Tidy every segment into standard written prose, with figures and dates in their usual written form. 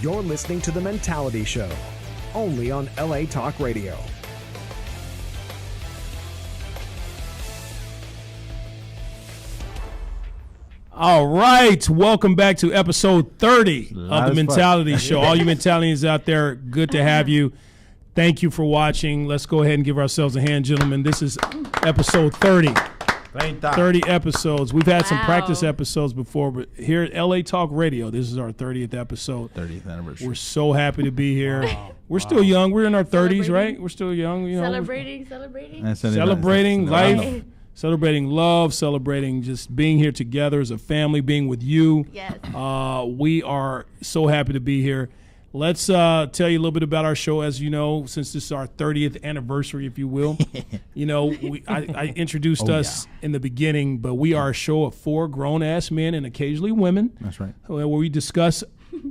You're listening to The Mentality Show, only on LA Talk Radio. All right, welcome back to episode 30 of The Mentality Show. All you mentalians out there, good to have you. Thank you for watching. Let's go ahead and give ourselves a hand, gentlemen. This is episode 30. 30 episodes. We've had some practice episodes before, but here at LA Talk Radio, this is our 30th episode. 30th anniversary. We're so happy to be here. Wow. We're still young. We're in our 30s, right? We're still young. You know, celebrating life, celebrating love, celebrating just being here together as a family, being with you. Yes. We are so happy to be here. Let's tell you a little bit about our show. As you know, since this is our 30th anniversary, if you will, you know, I introduced us in the beginning, but we are a show of 4 grown-ass men and occasionally women. That's right. Where we discuss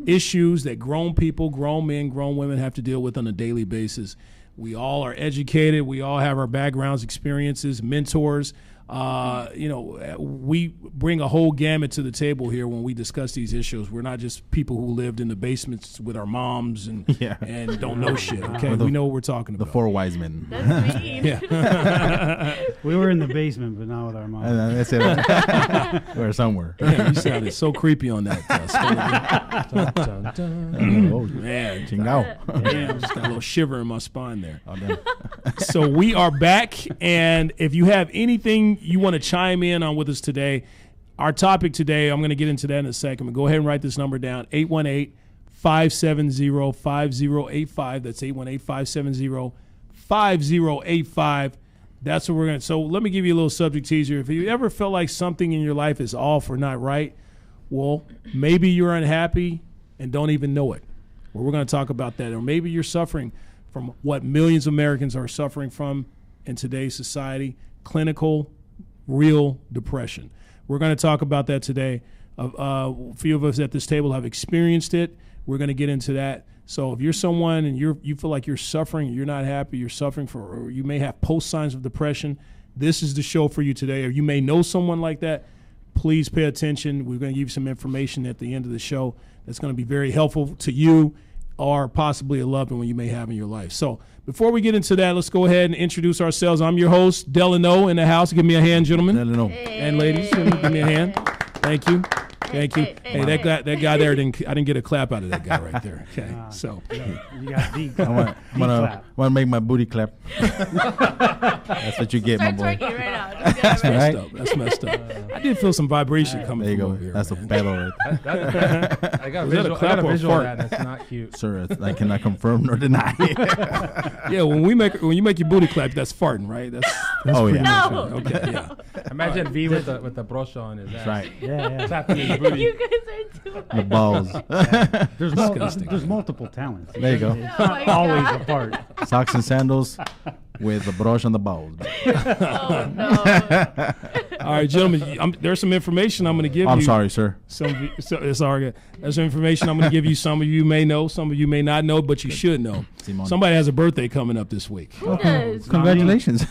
issues that grown people, grown men, grown women have to deal with on a daily basis. We all are educated. We all have our backgrounds, experiences, mentors. You know, we bring a whole gamut to the table here when we discuss these issues. We're not just people who lived in the basements with our moms and don't know shit. Okay, we know what we're talking about. The 4 wise men. That's me. Yeah. We were in the basement, but not with our mom. That's it. We're somewhere. Yeah, you sounded so creepy on that. Oh man, damn, just got a little shiver in my spine there. So we are back, and if you have anything you want to chime in on with us today, our topic today, I'm going to get into that in a second, but go ahead and write this number down, 818-570-5085. That's 818-570-5085. That's what we're going to. So let me give you a little subject teaser. If you ever felt like something in your life is off or not right, well, maybe you're unhappy and don't even know it. Well, we're going to talk about that. Or maybe you're suffering from what millions of Americans are suffering from in today's society, clinical, real depression. We're going to talk about that today. A few of us at this table have experienced it. We're going to get into that. So if you're someone and you feel like you're suffering, you're not happy, you're suffering or you may have post signs of depression, this is the show for you today. Or you may know someone like that, please pay attention. We're going to give you some information at the end of the show that's going to be very helpful to you or possibly a loved one you may have in your life. So before we get into that, let's go ahead and introduce ourselves. I'm your host, Delano, in the house. Give me a hand, gentlemen. Delano. And ladies, give me a hand. Thank you. Thank you. Hey, that guy there, I didn't get a clap out of that guy right there. Okay, so. You got deep. I want to make my booty clap. That's what you get, my boy. Right now. That's messed up. That's messed up. I did feel some vibration coming there you from go. over here. That's a battle right there. I got a visual of that. That's not cute. Sir, I cannot confirm nor deny. Yeah, when you make your booty clap, that's farting, right? That's oh, yeah. No. Okay, yeah. Imagine V with the brosha on his ass. That's right. Yeah. Tapping his booty. You guys are too much. The balls. There's multiple talents. There you go. Oh my Always God. apart. Socks and sandals with the brush on the balls. Oh, no. All right, gentlemen, there's some information I'm going to give you. I'm sorry, sir. It's all good. There's some information I'm going to give you. Some of you may know, some of you may not know, but you should know. Somebody has a birthday coming up this week. Who does? Congratulations.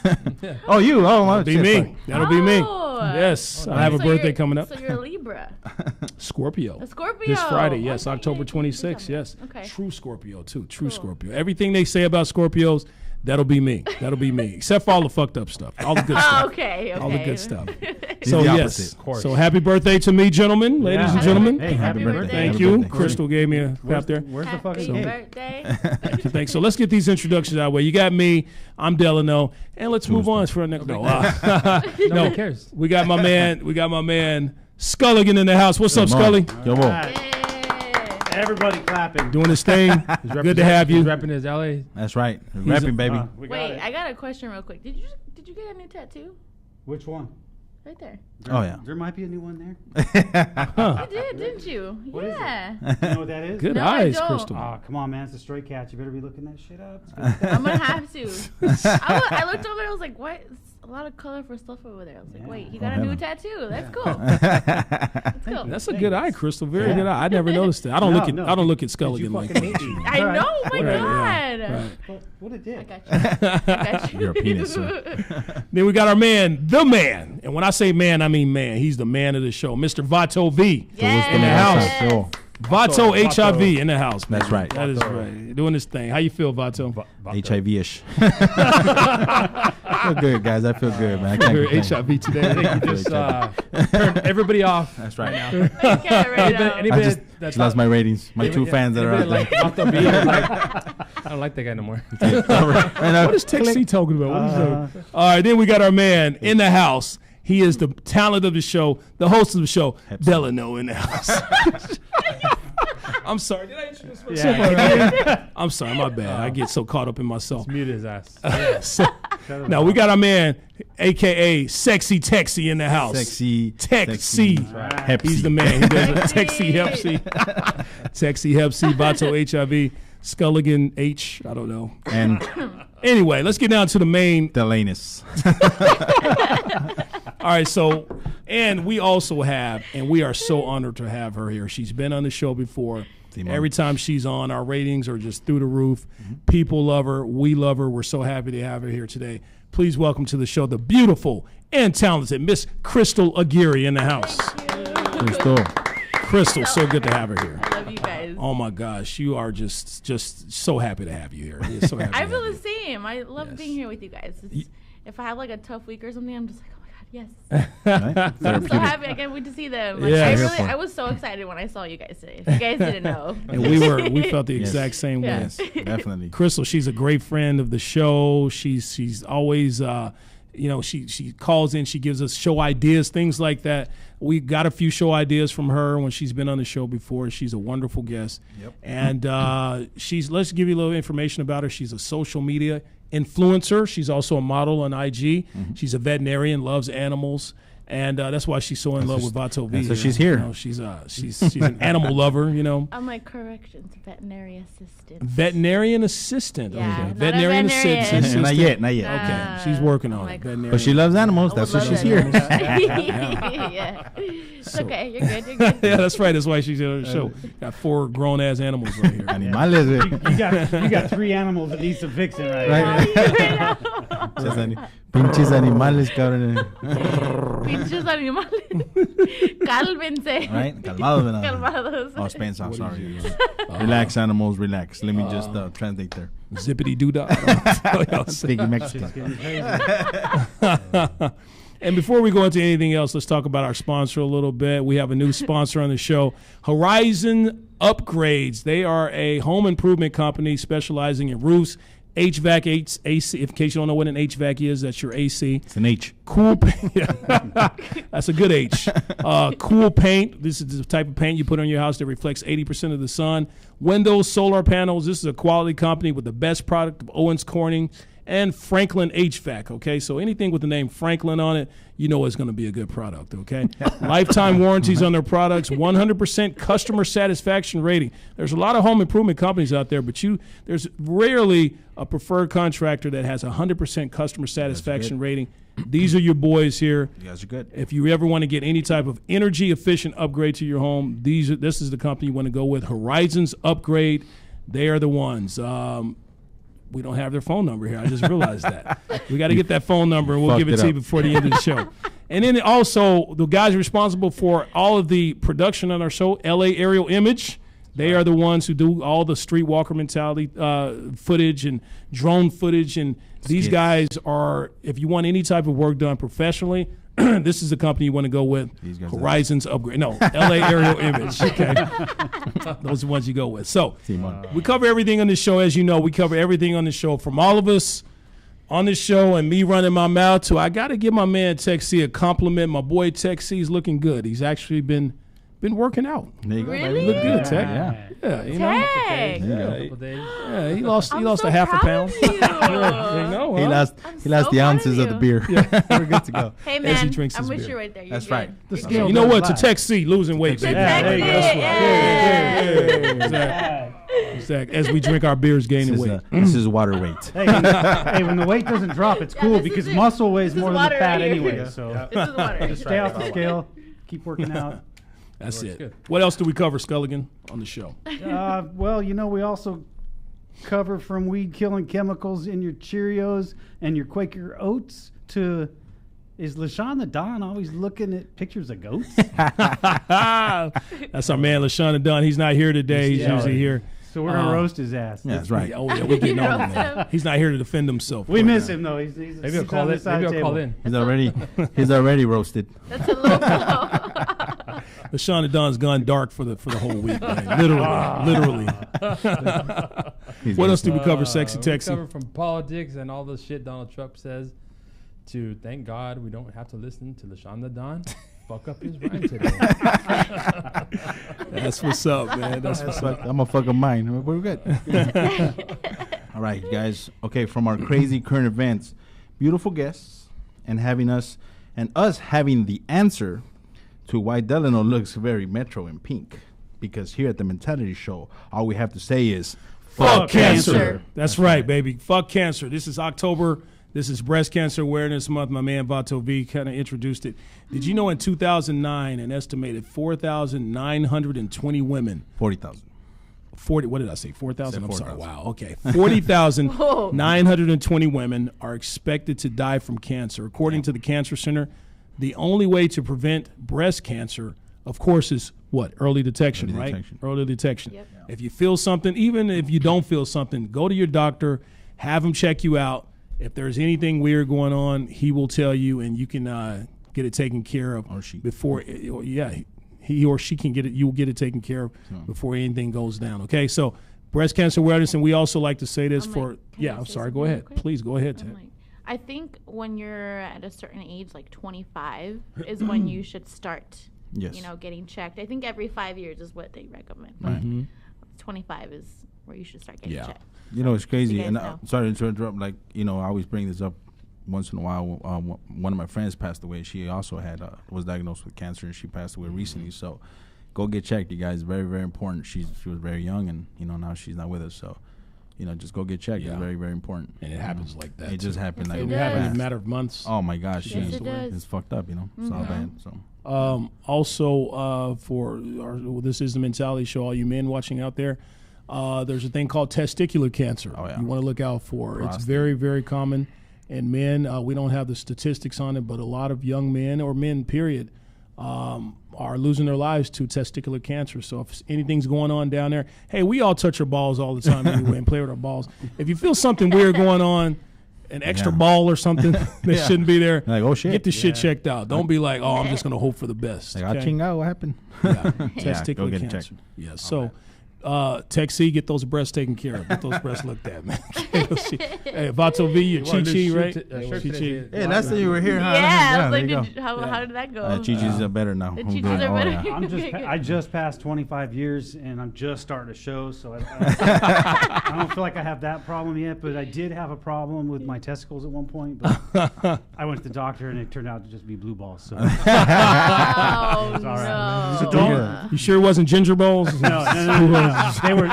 Oh, you. Oh, That'll be me. That'll be me. Yes, I have a birthday coming up. So you're a Libra. Scorpio. A Scorpio. This Friday, yes, Okay, October yeah, 26th, yes. Okay. True Scorpio, too. True Cool. Scorpio. Everything they say about Scorpios, that'll be me. That'll be me. Except for all the fucked up stuff. All the good stuff. Okay. All the good stuff. He's So, the yes. opposite. Of course. So, happy birthday to me, gentlemen, ladies and gentlemen. Hey, Happy birthday. Thank Happy you. birthday. Crystal gave me a clap there. Where's the Happy fucking cake? birthday. Thanks. So, let's get these introductions out of the way. You got me. I'm Delano. And let's move on for our next. No, No one cares. we got my man Sculligan in the house. What's up, Scully? Yo, whoa. Yay. Everybody clapping. Doing his thing. Good to have you. He's repping his LA. That's right. Rapping, baby. We got Wait, it. I got a question real quick. Did you get a new tattoo? Which one? Right there. Oh, yeah. There might be a new one there. You did, didn't you? What is it? Yeah. You know what that is? Good No, I eyes, don't. Crystal. Oh, come on, man. It's a stray cat. You better be looking that shit up. I'm gonna have to. I looked over there. I was like, "What? It's a lot of colorful stuff over there." I was like, Yeah. "Wait, he Oh, got a new heaven. tattoo. That's cool. That's cool." That's a good eye, Crystal. Very Yeah. good eye. I never noticed that. I don't No, look at no. I don't look at Did you Sculligan like fucking that. hate me? I All right. know. Oh my Whatever. god. Right. What it I did. got you. I got you. You're a penis, sir. Then we got our man, the man. And when I say man, I mean man. He's the man of the show, Mr. Vato V. Yes. in the house. Sure. Vato Vato. HIV in the house. Man. That's right. That is right. Doing this thing. How you feel, Vato? HIV-ish. I feel good, guys. I feel good, man. I can't You're complain. HIV today. You just turned everybody off. That's right. now. I can't right now. Anybody I just that's lost my ratings. My two fans that are out like, there. off the beat, I don't like that guy no more. What is Tech C talking about? What is that? All right, then we got our man in the house. He is the talent of the show, the host of the show, Delano in the house. I'm sorry. Did I introduce myself? already? I'm sorry. My bad. I get so caught up in myself. Mute his ass. Now we got our man, a.k.a. Sexy Texy in the house. Sexy. Texy. Hep He's C. the man. He does it. Sexy. Texy Hep C. Texy Hep C. Vato HIV. Sculligan H. I don't know. And Anyway, let's get down to the main. Delanus. All right, so, and we also have, and we are so honored to have her here. She's been on the show before. Simone. Every time she's on, our ratings are just through the roof. People love her. We love her. We're so happy to have her here today. Please welcome to the show the beautiful and talented Miss Cristal Aguirre in the house. Crystal. Crystal, so good to have her here. I love you guys. Oh my gosh, you are just so happy to have you here. We're so happy I to feel have the you. same. I love Yes. being here with you guys. If I have like a tough week or something, I'm just like, oh my god, yes. Right? I'm so Therapeutic. happy. I can't wait to see them. Like, Yeah. I was so excited when I saw you guys today. If you guys didn't know. And we felt the Yes. exact same way. Yeah. Yes, definitely. Crystal, she's a great friend of the show. She's always, she calls in, she gives us show ideas, things like that. We got a few show ideas from her when she's been on the show before. She's a wonderful guest. Yep. And let's give you a little information about her. She's a social media influencer. She's also a model on IG. She's a veterinarian, loves animals. And that's why she's so in love with Vato V. so she's here. You know, she's an animal lover, you know. I'm like, corrections, veterinary assistant. Veterinarian assistant. Yeah, Okay. not a Veterinarian veterinarian. assistant. Not yet, not yet. Okay. She's working on it. like, Veterinarian. But she loves animals. I That's would why love she's here. that. Yeah. It's okay. You're good. You're good. Yeah, that's right. That's why she's on the show. Got 4 grown ass animals right here. Animales, güey. You got 3 animals that needs some fixing right, Right. Pinches pinches animales, cabrón. Pinches animales. Cálmense. Right? Calmados, venado. Calmados. Oh, Spanish, I'm sorry. Relax, animals, relax. Let me just translate there. Zippity doo dah. Speaking Mexican. Getting crazy. And before we go into anything else, let's talk about our sponsor a little bit. We have a new sponsor on the show, Horizon Upgrades. They are a home improvement company specializing in roofs, HVAC, AC. In case you don't know what an HVAC is, that's your AC. It's an H. Cool paint. That's a good H. Cool paint. This is the type of paint you put on your house that reflects 80% of the sun. Windows, solar panels. This is a quality company with the best product of Owens Corning and Franklin HVAC, okay? So anything with the name Franklin on it, you know it's going to be a good product, okay? Lifetime warranties on their products, 100% customer satisfaction rating. There's a lot of home improvement companies out there, but there's rarely a preferred contractor that has 100% customer satisfaction rating. These are your boys here. You guys are good. If you ever want to get any type of energy efficient upgrade to your home, this is the company you want to go with. Horizons Upgrade, they are the ones. We don't have their phone number here. I just realized that. We got to get that phone number, and we'll give it to you before the end of the show. And then also, the guys responsible for all of the production on our show, LA Aerial Image, they are the ones who do all the streetwalker mentality footage and drone footage. And these guys are, if you want any type of work done professionally, this is the company you want to go with. These guys Horizons Upgrade. No, LA Aerial Image. Okay. Those are the ones you go with. So we cover everything on this show. As you know, we cover everything on the show, from all of us on this show and me running my mouth to, I got to give my man Tech C a compliment. My boy Tech C is looking good. He's actually been been working out. There you go. Really? Look good, Tech. Yeah. Yeah, you know. Dang. Couple days. Yeah, he lost I'm a so half a proud pound. of you. You know, He huh? lost I'm he lost so the proud ounces of the you. beer. We're good to go. Hey As man, he drinks I'm his with beer. you right there. You're That's good. right. You're scale good. You know what? To Relax. Tech C, losing weight, baby. Yeah, there you go. That's Yeah, right. Exactly. Exactly. As we drink our beers, gaining This is, weight. this is water weight. Hey, when the weight doesn't drop, it's Yeah, cool this is because it. muscle weighs This is more than the water fat right here. anyway. So This is water. stay off the scale, keep working out. That's it. good. What else do we cover, Sculligan, on the show? Well, we also cover from weed killing chemicals in your Cheerios and your Quaker Oats to. Is LaShawn the Don always looking at pictures of goats? That's our man, LaShawn Dunn. He's not here today. He's Yeah. usually here. So we're gonna roast his ass. Yeah, that's right. Oh, yeah, we're getting on him, man. He's not here to defend himself. We right miss now. him though. He's Maybe I'll he's call on the in. side Maybe I'll call table. in. He's already roasted. That's a little slow. LaShawn Dunn's gone dark for the whole week, man. Literally. What else did we cover, Sexy We Texy? cover from politics and all the shit Donald Trump says to thank God we don't have to listen to LaShawn Don fuck up his rhyme today. That's what's up, man. That's what's up. I'm a fucking mine. We're good. All right, guys. Okay, from our crazy current events, beautiful guests, and us having the answer to why Delano looks very metro and pink. Because here at the Mentality Show, all we have to say is Fuck cancer. cancer. That's right, baby. Fuck cancer. This is October. This is Breast Cancer Awareness Month. My man Vato V kind of introduced it. Did you know in 2009, an estimated 4,920 women, 40,000. 40, what did I say, 4,000? I'm sorry. 4,000. Wow, okay. 40,920 women are expected to die from cancer. According to the Cancer Center, the only way to prevent breast cancer, of course, is what? Early detection, Early right? detection. Early detection. Yep. If you feel something, even if you don't feel something, go to your doctor, have him check you out. If there's anything weird going on, he will tell you, and you can get it taken care of. Or she. Before, he or she can get it. You will get it taken care of before anything goes down. Okay, so breast cancer awareness, and we also like to say this I'm for. like, can I I'm say sorry. something Go real ahead, quick? please. Go ahead, I'm Ted. like, I think when you're at a certain age, like 25, is when you should start, Yes. getting checked. I think every 5 years is what they recommend. Right. 25 is where you should start getting Yeah. checked. You know, it's crazy. You guys And know. sorry to interrupt. Like, I always bring this up once in a while. One of my friends passed away. She also was diagnosed with cancer, and she passed away recently. So go get checked, you guys. Very, very important. She was very young, and, now she's not with us. So, just go get checked. Yeah. It's very, very important. And it happens like that. It just happened. Yes, Like, it It happened in a does. matter of months. oh, my gosh. Yes, it does. It's fucked up, It's all bad. So. Also, this is the Mentality Show. All you men watching out there, there's a thing called testicular cancer. Oh, yeah. You want to look out for. It's Prostate. very, very common in men. We don't have the statistics on it, but a lot of young men or men, period, are losing their lives to testicular cancer. So if anything's going on down there, hey, we all touch our balls all the time anyway and play with our balls. If you feel something weird going on, an extra Yeah. ball or something that Yeah. shouldn't be there, Like, oh, shit. get the shit checked out. Don't be like, oh, I'm just going to hope for the best. Like, okay? chingao, what happened? Yeah, Yeah, testicular go get it cancer. checked. Yeah, so Tech C, get those breasts taken care of. Get those breasts looked at, man. Hey, Vato V, your wore a new Chi-Chi, shirt right? to- shirt Chi-Chi. today. Hey, last time you were here, huh? Yeah, I was there like, you go. how did that go? Chi-Chi's better now. The I'm Chi-Chis good. are Oh, better. yeah. I just passed 25 years and I'm just starting a show, so I don't feel like I have that problem yet. But I did have a problem with my testicles at one point. But I went to the doctor and it turned out to just be blue balls. So Oh, all right. no. So don't- You sure it wasn't ginger balls? no, they were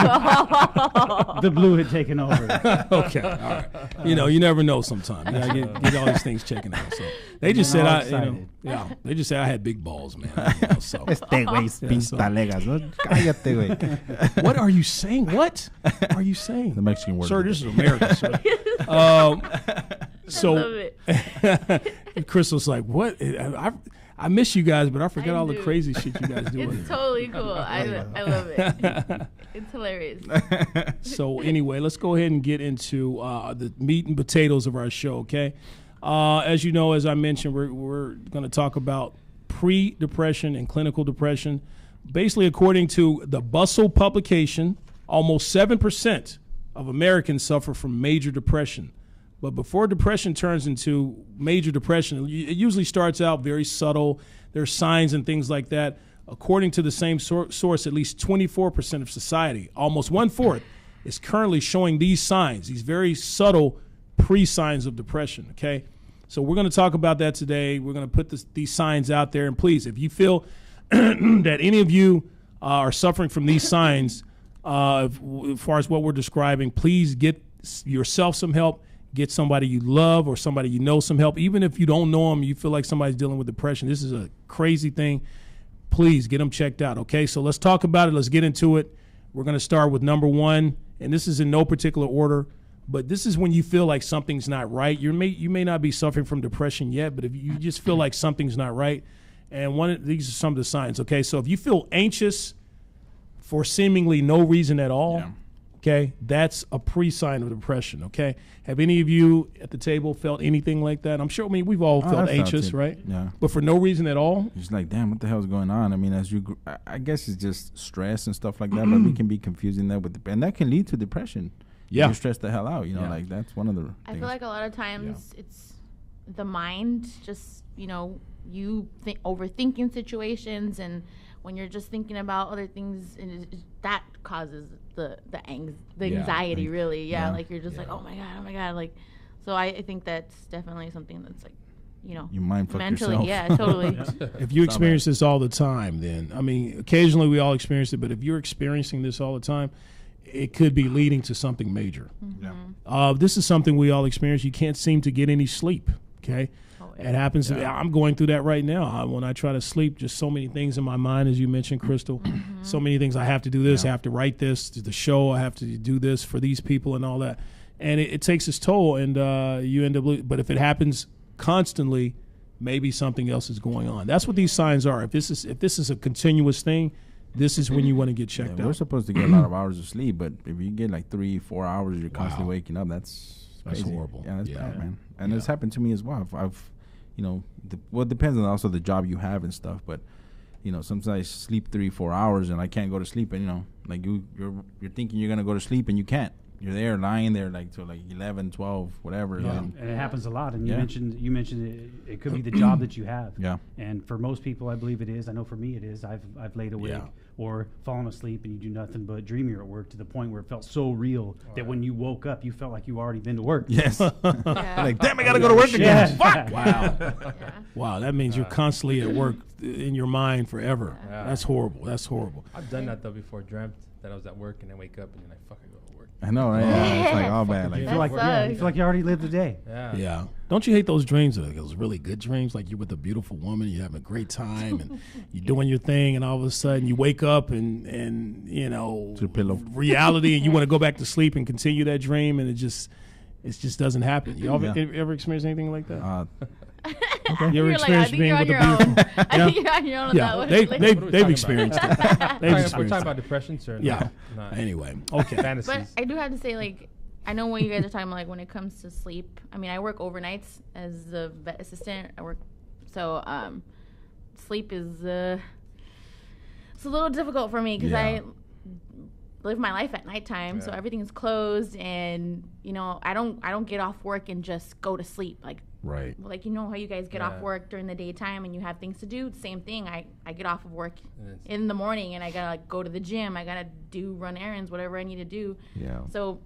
the blue had taken over. Okay, all right. You never know sometimes. You gotta get all these things checking out. So they just said all I, they just said I had big balls, man. So Este güey pinta legas, ¿no? Cállate, güey. what are you saying? What are you saying? The Mexican word. Sir, this is America, sir. So Love it. Crystal's like, what? I miss you guys, but I forgot I all the do. crazy shit you guys do. It's totally cool. I love it. It's hilarious. So anyway, let's go ahead and get into the meat and potatoes of our show, okay? As you know, as I mentioned, we're going to talk about pre-depression and clinical depression. Basically, according to the Bustle publication, almost 7% of Americans suffer from major depression. But before depression turns into major depression, it usually starts out very subtle. There's signs and things like that. According to the same source, at least 24% of society, almost 1/4, is currently showing these signs, these very subtle pre-signs of depression, okay? So we're going to talk about that today. We're going to put these signs out there. And please, if you feel that any of you are suffering from these signs, as far as what we're describing, please get yourself some help. Get somebody you love or somebody you know some help. Even if you don't know them, you feel like somebody's dealing with depression. This is a crazy thing. Please get them checked out, okay? So let's talk about it. Let's get into it. We're going to start with number one, and this is in no particular order, but this is when you feel like something's not right. You may not be suffering from depression yet, but if you just feel like something's not right, and these are some of the signs, okay? So if you feel anxious for seemingly no reason at all, okay, that's a pre-sign of depression, okay? Have any of you at the table felt anything like that? I'm sure, we've all felt anxious, right? Yeah. But for no reason at all? It's like, damn, what the hell's going on? I mean, I guess it's just stress and stuff like that, but we can be confusing that with, and that can lead to depression. Yeah. You stress the hell out, like that's one of the things. I feel like a lot of times it's the mind, just, you overthinking situations, and when you're just thinking about other things, and that causes the anxiety, really. Yeah, like you're just like, oh my god, like. So I think that's definitely something that's like, you mind fuck mentally, yourself. yeah, totally. If you experience this all the time, then occasionally we all experience it, but if you're experiencing this all the time, it could be leading to something major. This is something we all experience. You can't seem to get any sleep. Okay. It happens. I'm going through that right now. When I try to sleep, just so many things in my mind, as you mentioned, Crystal. So many things. I have to do this. I have to write this. The show. I have to do this for these people and all that. And it takes its toll. And you end up. But if it happens constantly, maybe something else is going on. That's what these signs are. If this is a continuous thing, this is when you want to get checked out. We're supposed to get a lot of hours of sleep, but if you get like 3-4 hours, you're constantly waking up. That's horrible. Yeah, that's bad, man. And it's happened to me as well. I've it depends on also the job you have and stuff, but sometimes I sleep 3-4 hours and I can't go to sleep, and like you're thinking you're gonna go to sleep and you can't. You're there lying there like till like 11, 12, whatever. Yeah. And it happens a lot. And you mentioned it could be the job that you have. Yeah. And for most people, I believe it is. I know for me it is. I've laid awake or fallen asleep and you do nothing but dream you're at work to the point where it felt so real that when you woke up, you felt like you already been to work. Yes. Like, damn, I gotta go to work again. Fuck. Wow. Wow. That means you're constantly at work in your mind forever. Yeah. That's horrible. That's horrible. I've done that though before. Dreamt that I was at work and then wake up and then I fucking go to work. I know, right? Yeah, it's like all bad. Like, you feel like you already lived the day. Yeah. Don't you hate those dreams? Those really good dreams, like you're with a beautiful woman, you're having a great time, and you're doing your thing, and all of a sudden you wake up and to pillow reality, and you want to go back to sleep and continue that dream, and it just doesn't happen. You ever experienced anything like that? Okay. You ever experienced being with a beautiful? I think you're on your own on that one. They've experienced it. We're talking about depression, sir. Yeah. Anyway, okay. Fantasies. But I do have to say, like, I know when you guys are talking about, like, when it comes to sleep. I mean, I work overnights as a vet assistant. So sleep is it's a little difficult for me because I live my life at nighttime, so everything's closed, and I don't get off work and just go to sleep like. Right. Like, how you guys get off work during the daytime and you have things to do? Same thing. I get off of work in the morning and I got to go to the gym. I got to run errands, whatever I need to do. Yeah. So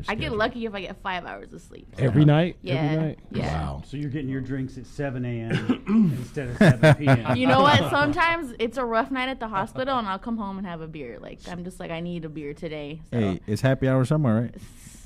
I get lucky if I get 5 hours of sleep. So. Every night? Yeah. Every night? Yeah. Wow. So you're getting your drinks at 7 a.m. instead of 7 p.m. You know what? Sometimes it's a rough night at the hospital and I'll come home and have a beer. Like, I'm just like, I need a beer today. So. Hey, it's happy hour somewhere, right?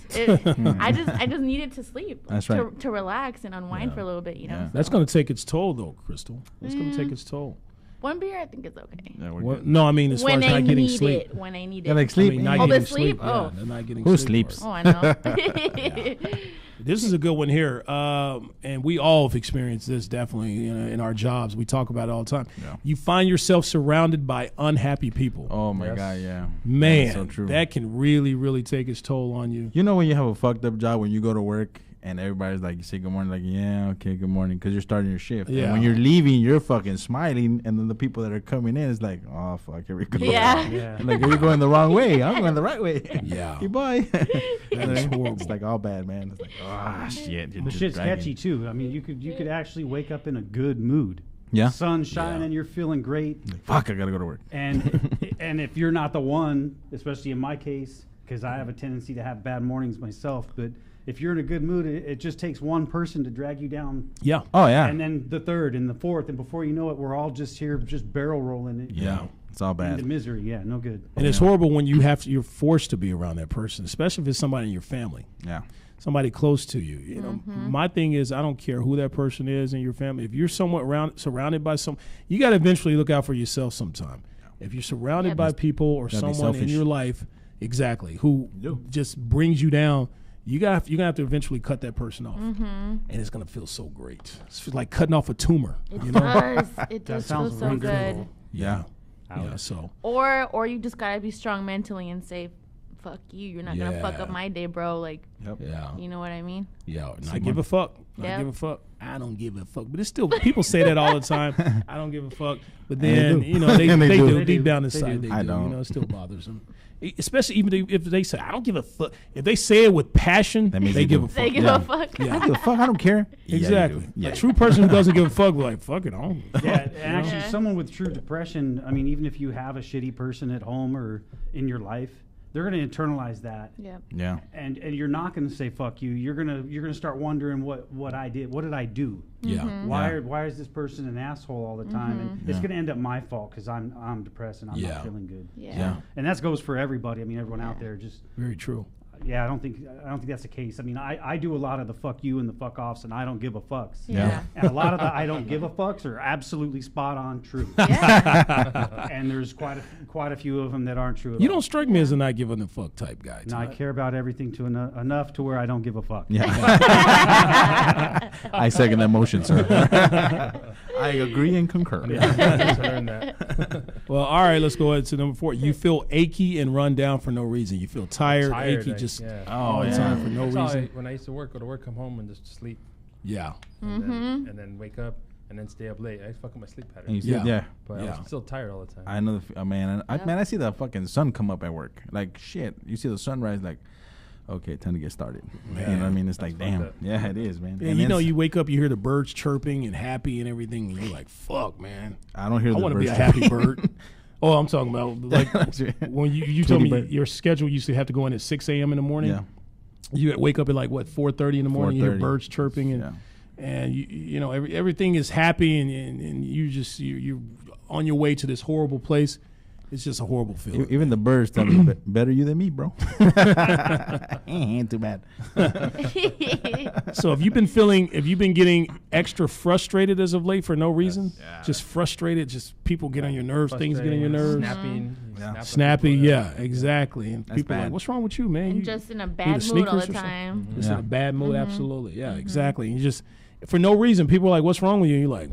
I just needed to sleep. That's right. To relax and unwind for a little bit, Yeah. So. That's going to take its toll, though, Crystal. That's going to take its toll. One beer, I think, is okay. Yeah, no, I mean, as far as not getting sleep. When I need it. Yeah, like sleep. Not the getting sleep? Yeah, they're not getting Who sleep sleeps? part. Oh, I know. This is a good one here, and we all have experienced this definitely in our jobs. We talk about it all the time. Yeah. You find yourself surrounded by unhappy people. Oh my God, yeah, man, so true. That can really, really take its toll on you. You know when you have a fucked up job when you go to work and everybody's like, you say good morning, like, yeah, okay, good morning, because you're starting your shift. Yeah. And when you're leaving, you're fucking smiling, and then the people that are coming in is like, oh fuck, here we go. Yeah. Like, you're going the wrong way. I'm going the right way. Yeah. Goodbye. That's horrible. It's like all bad, man. It's like, shit. The shit's catchy too. I mean, you could actually wake up in a good mood Yeah. sun's shining, Yeah. you're feeling great. Fuck, I gotta go to work. And if you're not the one, especially in my case, because I have a tendency to have bad mornings myself, but if you're in a good mood, it just takes one person to drag you down, Yeah. Oh yeah. and then the third and the fourth, and before you know it, we're all just here, just barrel rolling it. Yeah. It's all Into bad. misery. Yeah, no good. And it's horrible when you're forced to be around that person, especially if it's somebody in your family, Yeah. somebody close to you. You know, my thing is, I don't care who that person is in your family. If you're somewhat surrounded by you got to eventually look out for yourself sometime. If you're surrounded Yep. by people or Gotta be someone in selfish. your life, exactly, who just brings you down, you're gonna have to eventually cut that person off, and it's gonna feel so great. It's like cutting off a tumor. It You know? does. It does feel sounds so really good. good. Yeah. Yeah. So Or you just gotta be strong mentally and say, "Fuck you! You're not gonna fuck Yeah. up my day, bro." Like, yeah. you know what I mean? Yeah, not give a fuck. Not Yep. give a fuck. I don't give a fuck. But it's still, people say that all the time. I don't give a fuck. But they then, do. you know, they And they do. do. They Deep do. down They inside, do. they I do. don't. You know, it still bothers them. Especially even if they say, I don't give a fuck. If they say it with passion, That means they they give do. a fuck. They give Yeah. a fuck. I don't give a fuck. I don't care. Exactly. Yeah, you do. A true person who doesn't give a fuck, like, fuck it, I don't give a fuck. Yeah, and actually, Yeah. someone with true depression, I mean, even if you have a shitty person at home or in your life, they're going to internalize that, Yep. Yeah. and you're not going to say fuck you. You're gonna start wondering what I did. What did I do? Yeah. Why is this person an asshole all the time? And it's Yeah. going to end up my fault because I'm depressed and I'm Yeah. not feeling good. Yeah. Yeah. And that goes for everybody. I mean, everyone out Yeah. there. Just Very true. yeah, I don't think that's the case. I mean, I do a lot of the fuck you and the fuck offs, and I don't give a fucks. Yeah. And a lot of the I don't give a fucks are absolutely spot on true. Yeah. And there's quite a few of them that aren't true at You all. don't strike me as a not giving a fuck type guy. No, I care about everything to enough to where I don't give a fuck. Yeah. I second that motion, sir. I agree and concur. Just learned that. Well, all right, let's go ahead to number 4. You feel achy and run down for no reason. You feel tired, achy, like, just yeah. all the yeah. time for no That's how reason. when I used to go to work, come home and just sleep, Yeah. and then wake up and then stay up late. I fuck up my sleep pattern. And you Yeah. see, yeah. But I Yeah. was still tired all the time. I know, man. Yep. Man, I see the fucking sun come up at work. Like shit, you see the sunrise. Like, okay, time to get started. You know what I mean? It's like, fucked damn. up. Yeah, it is, man. Yeah, And you then know, you wake up, you hear the birds chirping and happy and everything, and you're like, "Fuck, man, I don't hear I the want to be a birds happy chirping. bird." Oh, I'm talking about like when you told me Tweety bird. your schedule used to have to go in at 6 a.m. in the morning. Yeah. You wake up at like what 4:30 in the morning. You hear 4:30. birds chirping and Yeah. and you know everything is happy and you're on your way to this horrible place. It's just a horrible feeling. Even the birds tell me, better you than me, bro. Ain't too bad. So have you been getting extra frustrated as of late for no reason? Just frustrated, just people get on your nerves, things get on your nerves. Snapping. Yeah. snap at Snappy, people, yeah, exactly. And That's people are like, bad. what's wrong with you, man? And You just in a need bad a mood all sneakers the or something? time. Just in Yeah. a bad mood, absolutely. Yeah, exactly. You just, for no reason, people are like, what's wrong with you? And you're like,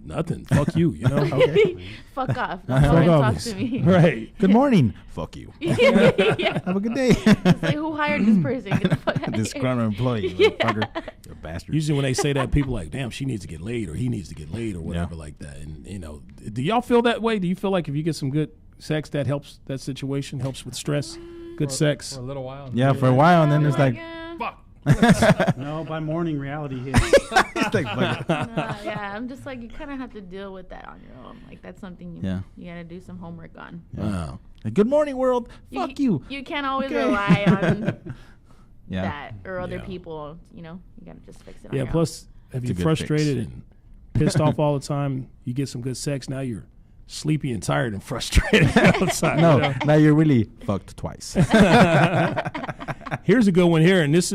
nothing. Fuck you, you know? Fuck off. Don't Fuck come and off. talk to me. Right. Good morning. Fuck you. Yeah. Have a good day. It's like, who hired this person? Get the fuck out of here. Disgruntled employee, you motherfucker. You bastard. Usually when they say that, people are like, damn, she needs to get laid or he needs to get laid or whatever like that. And, you know, do y'all feel that way? Do you feel like if you get some good sex, that helps that situation, helps with stress? Good sex? For a little while. Yeah, for a while, and then I'm it's like, No, by morning reality hits. it's like, fuck it. yeah, I'm just like, you kind of have to deal with that on your own. Like, that's something you gotta do some homework on. Wow. Like, good morning, world. Fuck you. You can't always Okay. rely on Yeah. that or other Yeah. people. You know, you gotta just fix it. On Yeah, your plus, if It's you're a good frustrated fix. and pissed off all the time, you get some good sex, now you're sleepy and tired and frustrated all the time. No, you know? now you're really fucked twice. Here's a good one here, and this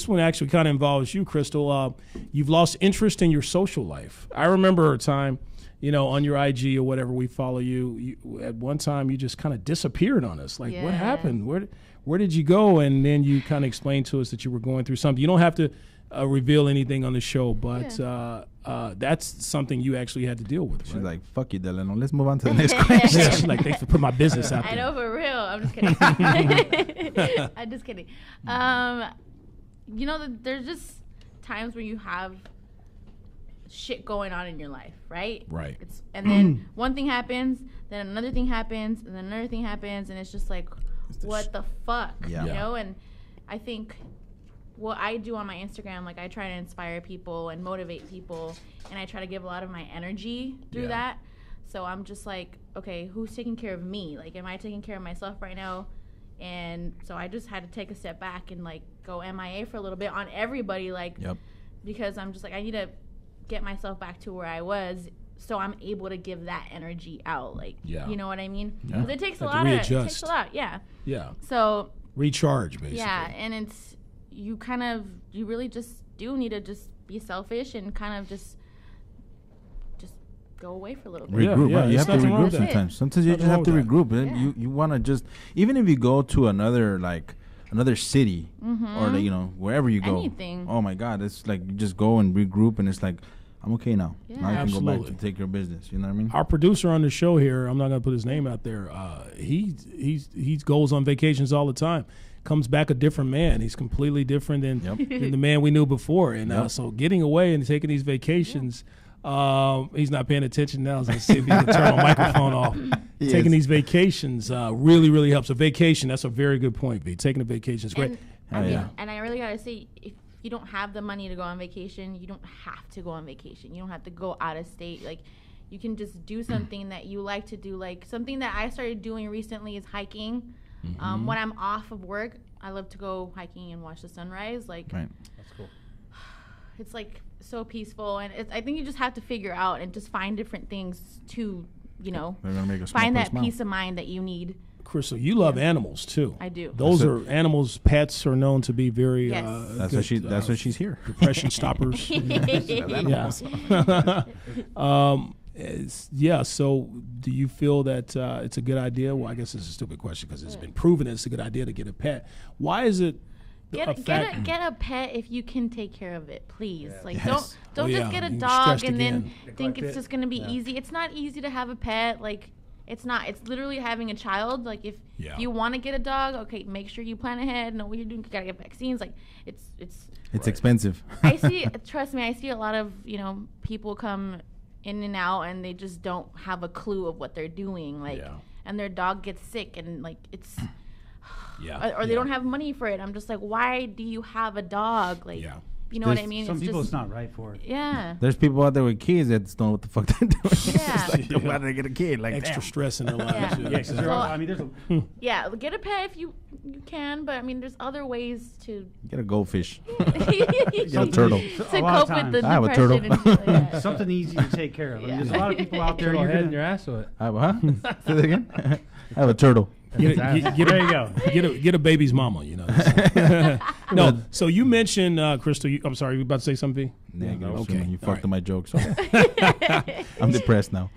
one actually kind of involves you, Cristal. You've lost interest in your social life. I remember a time, you know, on your IG or whatever, we follow you. At one time, you just kind of disappeared on us. Like, what Yeah. happened? Where did you go? And then you kind of explained to us that you were going through something. You don't have to reveal anything on the show, but that's something you actually had to deal with. She's Right? like, fuck you, Delano. Let's move on to the next question. Yeah, she's like, thanks for putting my business out I there. know, for real. I'm just kidding. I'm just kidding. You know, there's just times where you have shit going on in your life, right? Right. And then one thing happens, then another thing happens, and then another thing happens, and it's just like, what the fuck? Yeah. You know? And I think what I do on my Instagram, like I try to inspire people and motivate people, and I try to give a lot of my energy through that. So I'm just like, okay, who's taking care of me? Like, am I taking care of myself right now? And so I just had to take a step back and like go MIA for a little bit on everybody, like, because I'm just like, I need to get myself back to where I was, so I'm able to give that energy out. Like, you know what I mean? Because it takes a lot. It takes a lot. Yeah. So recharge, basically. Yeah, and it's you really just do need to just be selfish and kind of just go away for a little bit. Regroup, right? You have to regroup sometimes. Sometimes you just have to regroup. You want to just, even if you go to another city or wherever you go. Anything. Oh my God, it's like you just go and regroup, and it's like, I'm okay now. Now I can go back to take your business. You know what I mean? Our producer on the show here, I'm not going to put his name out there. He goes on vacations all the time. Comes back a different man. He's completely different than the man we knew before. And so getting away and taking these vacations. He's not paying attention now. So let's see if he can turn my microphone off. Taking these vacations really, really helps. A vacation, that's a very good point, B. Taking a vacation is great. And I really got to say, if you don't have the money to go on vacation, you don't have to go on vacation. You don't have to go out of state. Like, you can just do something that you like to do. Like, something that I started doing recently is hiking. When I'm off of work, I love to go hiking and watch the sunrise. Like, that's cool. It's like so peaceful, and I think you just have to figure out and just find different things to, find that peace of mind that you need. Crystal, you love animals too. I do. Those are animals. Pets are known to be very. That's why she's here. Depression stoppers. So do you feel that it's a good idea? Well, I guess it's a stupid question because it's been proven it's a good idea to get a pet. Why is it? Get a pet if you can take care of it, please. Like, don't just get a dog and then think it's just gonna be easy. It's not easy to have a pet. Like, it's not. It's literally having a child. Like, if you want to get a dog, okay, make sure you plan ahead. Know what you're doing. You gotta get vaccines. Like, it's expensive. Trust me, I see a lot of people come in and out, and they just don't have a clue of what they're doing. Like, and their dog gets sick, and like it's. Or they don't have money for it. I'm just like, why do you have a dog? Like, you know what I mean? Some people, it's not right for it. Yeah. There's people out there with kids that don't know what the fuck they're doing. Yeah. It's like, why did they get a kid? Like, extra stress in their lives. Get a pet if you can, but I mean, there's other ways to get a goldfish. Get a turtle. To cope with the depression. I have a turtle. Something easy to take care of. There's a lot of people out there. Your head in your ass with it. I have Say that again. I have a turtle. There you go. Get a baby's mama. No. So you mentioned Crystal. I'm sorry. You about to say something? Okay. You fucked up my joke. So I'm depressed now.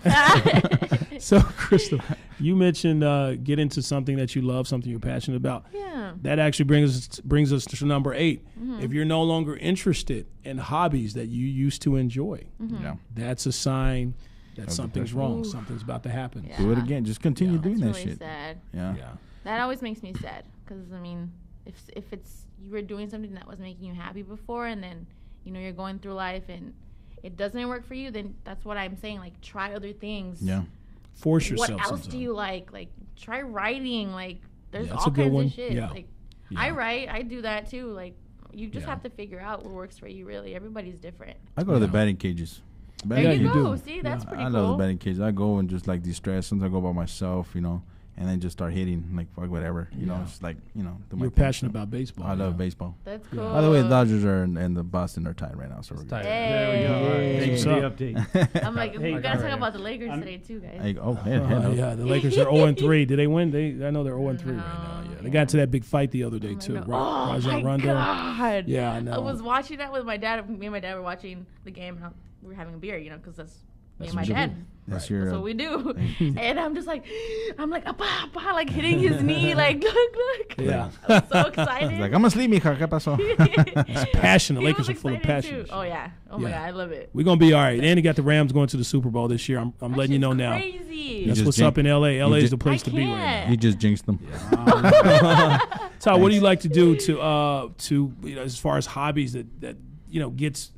So Crystal, you mentioned get into something that you love, something you're passionate about. Yeah. That actually brings us to number 8. If you're no longer interested in hobbies that you used to enjoy, that's a sign that something's wrong. Something's about to happen. Do it again. Just continue doing that really shit. Sad. Yeah. That always makes me sad because I mean, if it's you were doing something that was making you happy before, and then you're going through life and it doesn't work for you, then that's what I'm saying. Like, try other things. Yeah. Force yourself. What else do you like? Like, try writing. Like, there's that's all a good kinds one. of shit. Yeah. Like, I write. I do that too. Like, you just have to figure out what works for you. Really, everybody's different. I go to the batting cages. There you go. See, that's pretty cool. I love the batting cages. I go and just like de-stress. Sometimes I go by myself, and then just start hitting, like, fuck whatever. It's like, do You're passionate about baseball. I love baseball. That's cool. By the way, the Dodgers and the Boston are tied right now, so we're good. There we go. Thanks for the update. I'm like, we gotta talk about the Lakers today too, guys. The Lakers are 0-3. Did they win? I know they're 0-3 right now. Yeah, they got into that big fight the other day too. Rajon Rondo. God. Yeah, I know. I was watching that with my dad. Me and my dad were watching the game, and we were having a beer, because that's me and my dad. That's what we do. And I'm just like, appa, like hitting his knee, like, look. Yeah. I'm so excited. He's like, I'm asleep, mija, ¿qué pasó? It's passion. The Lakers are full of passion. Oh, yeah. Oh, my God, I love it. We're going to be all right. And he got the Rams going to the Super Bowl this year. I'm letting you know now. Crazy. That's what's up in L.A. L.A. is the place to be right now. He just jinxed them. Ty, what do you like to do to as far as hobbies that gets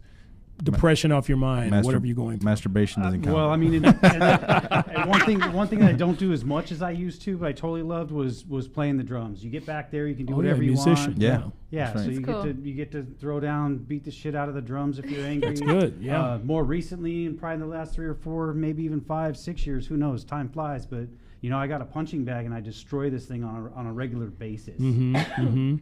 depression off your mind, whatever you're going through. Masturbation doesn't count. Well, I mean, and one thing that I don't do as much as I used to, but I totally loved was playing the drums. You get back there, you can do whatever you musician. want. Yeah. Yeah, That's so right. you get to throw down, beat the shit out of the drums if you're angry. That's good. Yeah. More recently, and probably in the last 3 or 4, maybe even 5, 6 years, who knows? Time flies, but I got a punching bag and I destroy this thing on a regular basis.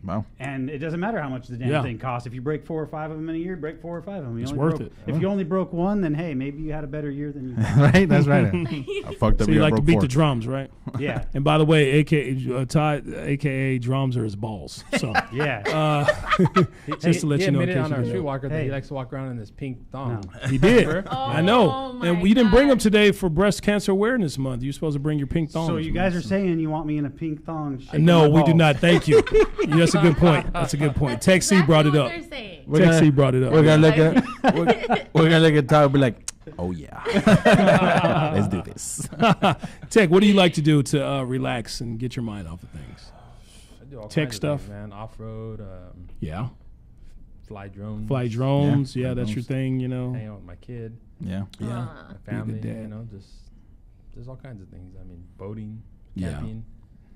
Wow. And it doesn't matter how much the damn thing costs. If you break 4 or 5 of them in a year, break 4 or 5 of them. It's worth it. If you only broke 1, then hey, maybe you had a better year than you. Right? That's right. I fucked up. So you like to broke beat 4. the drums, right? Yeah. And by the way, AKA drums are his balls. So Yeah. just to let you know. He admitted in case on you our didn't know. streetwalker that Hey. he likes to walk around in this pink thong. No. He did. Remember? I know. Oh my And we didn't bring him God. today for Breast Cancer Awareness Month. You're supposed to bring your pink thong. So you guys are saying you want me in a pink thong? shaking No, my we do balls. not. Thank you. That's a good point. That's a good point. Tech C brought it up. What they're saying. We're Tech gonna- C brought it up. We're gonna look at we're gonna look at Todd and be like, oh yeah, let's do this. Tech, what do you like to do to relax and get your mind off of things? I do all Tech kinds of stuff? things, man. Off-road, Yeah. fly drones, Fly drones. Yeah, Yeah, that's your drones. thing, hang out with my kid, Yeah. Yeah. my family. dad. Just there's all kinds of things. I mean, boating, Yeah. camping,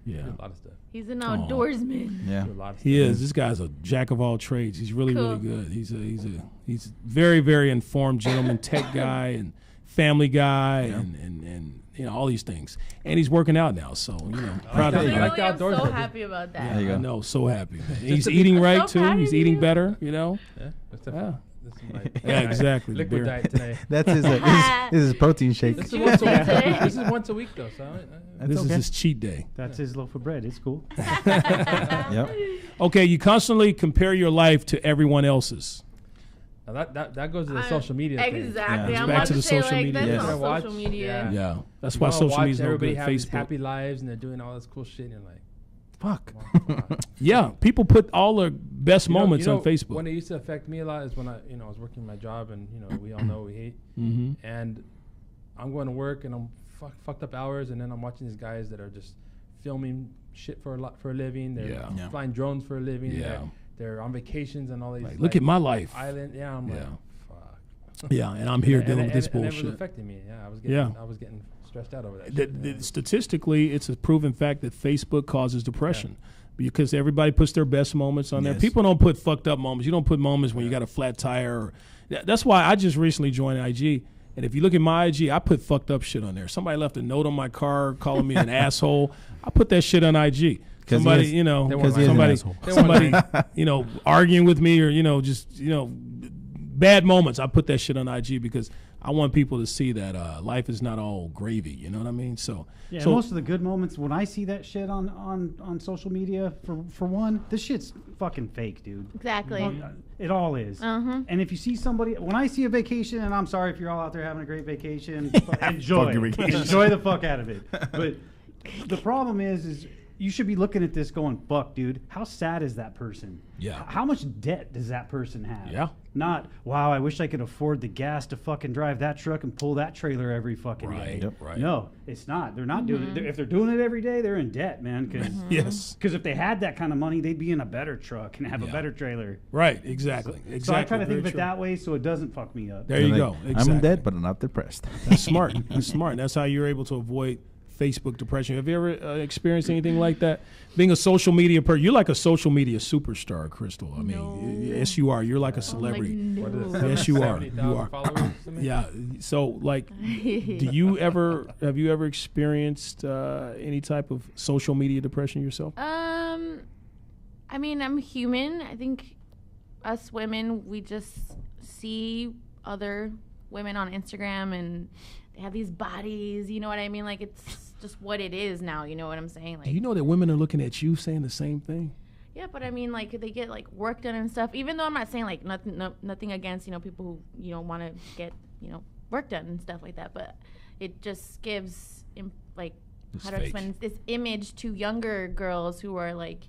Yeah. do a lot of stuff. He's an outdoorsman. Yeah. Do a lot of He stuff. is. This guy's a jack of all trades. He's really, Cool. really good. He's very, very informed gentleman, tech guy and family guy and all these things. And he's working out now, so proud of that. him. I like Literally, the I'm outdoors so with it. happy about that. There you go. I know, so happy. Man. He's eating right so too. proud He's of eating you. better, Yeah, Yeah. This is my Yeah, exactly. The liquid beer. diet today. That's his. This is protein shake. This is once a week. This is once a week though. So That's This okay. is his cheat day. That's his loaf of bread. It's cool. Yep. Okay, you constantly compare your life to everyone else's. now that goes to the social media thing. Exactly. Yeah. I'm Back about to the to say social like media. that's Yes. on You gotta social watch- media. Yeah, that's You why wanna social watch media is no everybody good. have these Facebook. happy lives and they're doing all this cool shit and you're like, Fuck. Yeah, people put all their best You know- moments you know, on Facebook. When it used to affect me a lot is when I was working my job and we all know what we hate. Mm-hmm. And I'm going to work and I'm fucked up hours and then I'm watching these guys that are just filming shit for a living. They're Yeah. Yeah. flying drones for a living. Yeah. They're on vacations and all these. Like, look at my life. island. Yeah, I'm like, Yeah. fuck. Yeah, and I'm here And- dealing and- with this and it bullshit. was affecting me. Yeah, I was getting stressed out over that. shit. Statistically, it's a proven fact that Facebook causes depression because everybody puts their best moments on there. Yes. People don't put fucked up moments. You don't put moments when you got a flat tire. That's why I just recently joined IG. And if you look at my IG, I put fucked up shit on there. Somebody left a note on my car calling me an asshole. I put that shit on IG. 'Cause Somebody, he is- They weren't Because he is an somebody, asshole. somebody, arguing with me or just bad moments. I put that shit on IG because I want people to see that life is not all gravy. You know what I mean? So, Yeah, so most of the good moments when I see that shit on social media, for one, this shit's fucking fake, dude. Exactly. It all is. Uh-huh. And if you see somebody, when I see a vacation, and I'm sorry if you're all out there having a great vacation, enjoy. Fuck your vacation. Enjoy the fuck out of it. But the problem is you should be looking at this going, fuck, dude, how sad is that person? Yeah. How much debt does that person have? Yeah. Not, wow, I wish I could afford the gas to fucking drive that truck and pull that trailer every fucking Right, day. yep, right. No, it's not. They're not doing it. If they're doing it every day, they're in debt, man. Because yes, if they had that kind of money, they'd be in a better truck and have Yeah. a better trailer. right, exactly. So I try to think Very of it true. that way so it doesn't fuck me up. There you Like, go. Exactly. I'm dead, but I'm not depressed. That's smart. That's smart. That's how you're able to avoid Facebook depression. Have you ever experienced anything like that? Being a social media person, you're like a social media superstar, Crystal. I mean, yes, you are. You're like a celebrity. What is it, Yes, you are. 70,000 You are. followers or something? Yeah. So, like, have you ever experienced any type of social media depression yourself? I mean, I'm human. I think us women, we just see other women on Instagram and they have these bodies, you know what I mean? Like, it's just what it is now, you know what I'm saying? Like, Do you know that women are looking at you saying the same thing? yeah, but I mean, like, they get, like, work done and stuff, even though I'm not saying, like, nothing against, people who, want to get, work done and stuff like that, but it just gives, like, It's how to fake. explain this image to younger girls who are, like,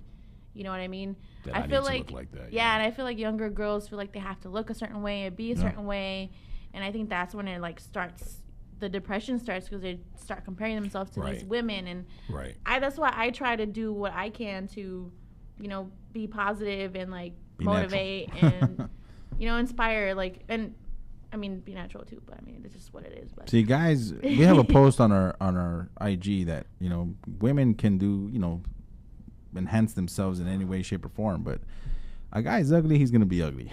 you know what I mean? That I I feel need to like, look like that, yeah, and I feel like younger girls feel like they have to look a certain way and be a certain way, and I think that's when it, like, starts, the depression starts because they start comparing themselves to these Right. women, and Right. that's why I try to do what I can to, be positive and, like, Be motivate and, inspire, like, and I mean, be natural too, but I mean, it's just what it is. But See, guys, we have a post on our IG that, you know, women can do, you know, enhance themselves in any way, shape, or form. But a guy's ugly, he's gonna be ugly.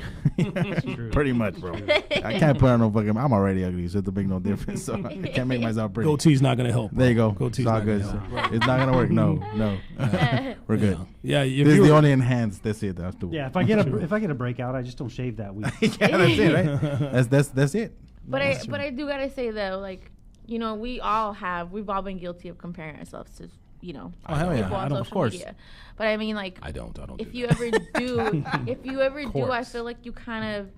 Pretty much, bro. I can't put on no fucking. I'm already ugly, so it doesn't make no difference. So I can't make myself pretty. Goatee's not gonna help. There you go. Goatee's It's all not good. gonna So help. it's not gonna work. No. We're good. Yeah, if This is you're- the only enhanced. That's it. That's the Yeah, if I get a breakout, I just don't shave that week. yeah, that's it, right? That's it. But I do gotta say though, like, you know, we've all been guilty of comparing ourselves to, you know, Oh, hell yeah. people on I don't, social of course. media. But I mean, like, I don't. if do you that. ever do, I course. feel like you kind of,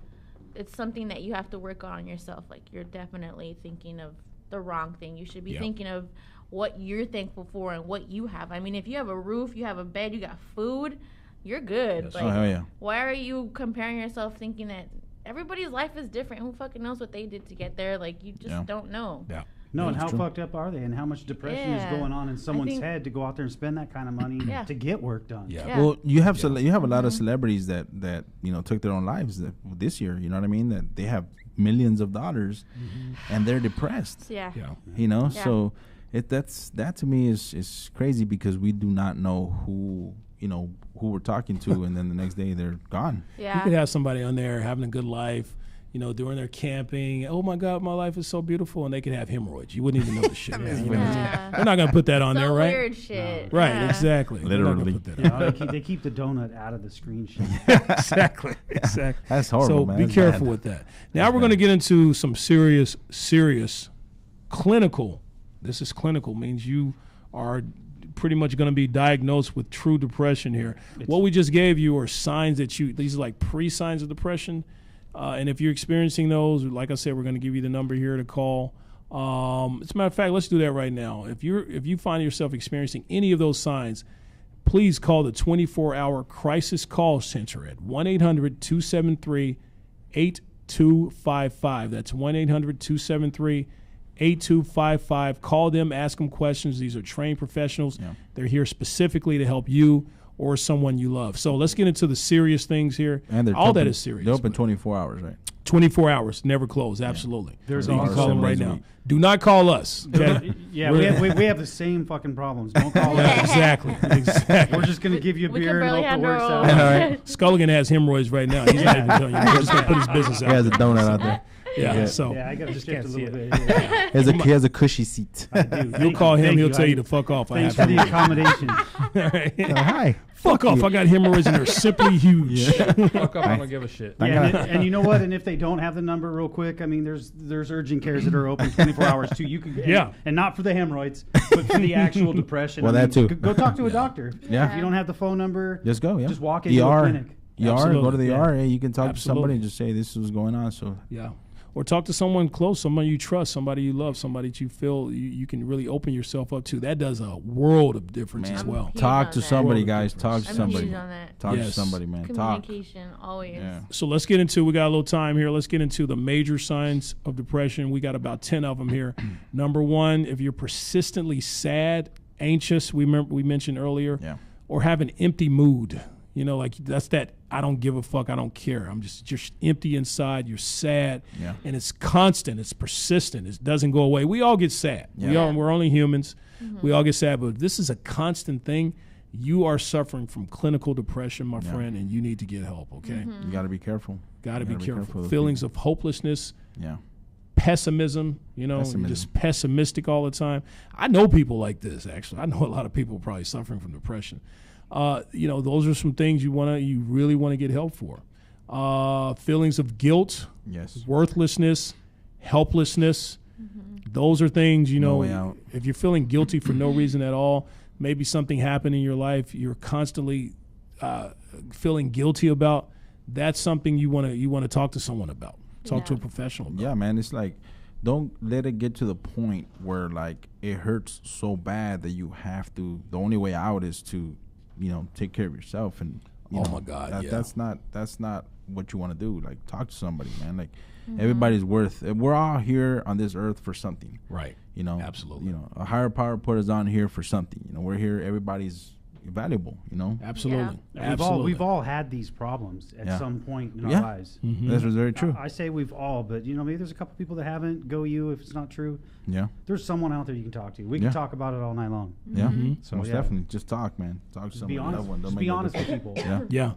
it's something that you have to work on yourself. Like, you're definitely thinking of the wrong thing. You should be Yep. thinking of what you're thankful for and what you have. I mean, if you have a roof, you have a bed, you got food, you're good. Yes. Like, Oh, hell yeah. why are you comparing yourself thinking that everybody's life is different? Who fucking knows what they did to get there? Like, you just Yeah. don't know. Yeah. No, and that's how true. fucked up are they, and how much depression Yeah. is going on in someone's think- head to go out there and spend that kind of money Yeah. to get work done? Yeah. Yeah. Well, you have Yeah. you have a lot of celebrities that you know took their own lives this year. You know what I mean? That they have millions of dollars, and they're depressed. Yeah. Yeah. You know, Yeah. so that to me is crazy because we do not know who we're talking to, and then the next day they're gone. Yeah. You could have somebody on there having a good life, you know, during their camping. Oh my God, my life is so beautiful, and they could have hemorrhoids. You wouldn't even know the shit. You know? Yeah. They're not gonna put that on So there, right? weird shit. Right, Yeah. exactly. They're not gonna Literally. put that You on. know, they keep the donut out of the screenshot. Exactly. That's horrible, So man. be That's careful bad. with that. Now we're going to get into some serious clinical. This is clinical, means you are pretty much going to be diagnosed with true depression here. What we just gave you are signs that these are like pre-signs of depression. And if you're experiencing those, like I said, we're going to give you the number here to call. As a matter of fact, let's do that right now. If you find yourself experiencing any of those signs, please call the 24-hour crisis call center at 1-800-273-8255. That's 1-800-273-8255. Call them, ask them questions. These are trained professionals. Yeah. They're here specifically to help you or someone you love. So let's get into the serious things here. And they're all open, that is serious. They're open but 24 hours, right? 24 hours, never close. Absolutely. There's So you can also- call them right 7 days a now. week. Do not call us. Okay? Yeah, we have the same fucking problems. Don't call Yeah, us. exactly. Exactly. We're just gonna give you a We can beer and barely hope it handle works our out. own. All right. Sculligan has hemorrhoids right now. He's not even telling you. He's just going to put his business He has out. a donut out there. Yeah, so Yeah, I got to just shift a can't little see bit. Yeah. He has a cushy seat. you'll call him. He'll tell you to fuck off. Thanks for the accommodation. Hi. Fuck off. I got hemorrhoids and they're simply huge. Fuck up, I don't give a shit. I Yeah, got- and you know what? And if they don't have the number, real quick, I mean, there's urgent cares that are open 24 hours too. You could, Yeah. and not for the hemorrhoids, but for the actual depression. Well, I that too. Go talk to a doctor. Yeah. If you don't have the phone number, Just go, yeah. just walk into a clinic. ER, go to Absolutely, the yeah. ER. Hey, you can talk to Absolutely. somebody and just say this is what's going on. So Yeah. Or talk to someone close, somebody you trust, somebody you love, somebody that you feel you can really open yourself up to. That does a world of difference Man. as well. Huge talk on to that. somebody, World of guys. difference. Talk to I'm somebody. huge on that. Talk to Yes. somebody, man. Talk. Communication, always. Yeah. So let's get into, we got a little time here. Let's get into the major signs of depression. We got about 10 of them here. Number one, if you're persistently sad, anxious, we mentioned earlier, Yeah. or have an empty mood. You know, like that's that I don't give a fuck, I don't care. I'm just empty inside, you're sad. Yeah. And it's constant, it's persistent, it doesn't go away. We all get sad. Yeah. We're only humans. We all get sad, but if this is a constant thing, you are suffering from clinical depression, my friend, and you need to get help, okay? You got to be careful. Got to You be gotta careful. of Feelings of hopelessness, Yeah. pessimism, you know, Pessimism. just pessimistic all the time. I know people like this, actually. I know a lot of people probably suffering from depression. You know, those are some things you really want to get help for. Feelings of guilt, Yes. worthlessness, helplessness. Those are things, you No know, way out. if you're feeling guilty for no reason at all, maybe something happened in your life, you're constantly feeling guilty about, that's something you want to talk to someone about. Talk to a Yeah. professional about. Yeah, man. It's like, don't let it get to the point where like it hurts so bad that you have to. The only way out is to, take care of yourself. And you Oh know, my God, yeah. that's not what you want to do. Like, talk to somebody, man. Like, everybody's we're all here on this earth for something. Right. You know, Absolutely. A higher power put us on here for something. We're here. Everybody's valuable, you know. Absolutely. And we've all had these problems at some point in our lives. That's very true. I say we've all, but maybe there's a couple people that haven't. Go you if it's not true. Yeah. There's someone out there you can talk to. We can talk about it all night long. Yeah. So Most definitely. Just talk, man. Talk to Be someone. honest. Just be honest with people. Yeah. Yeah.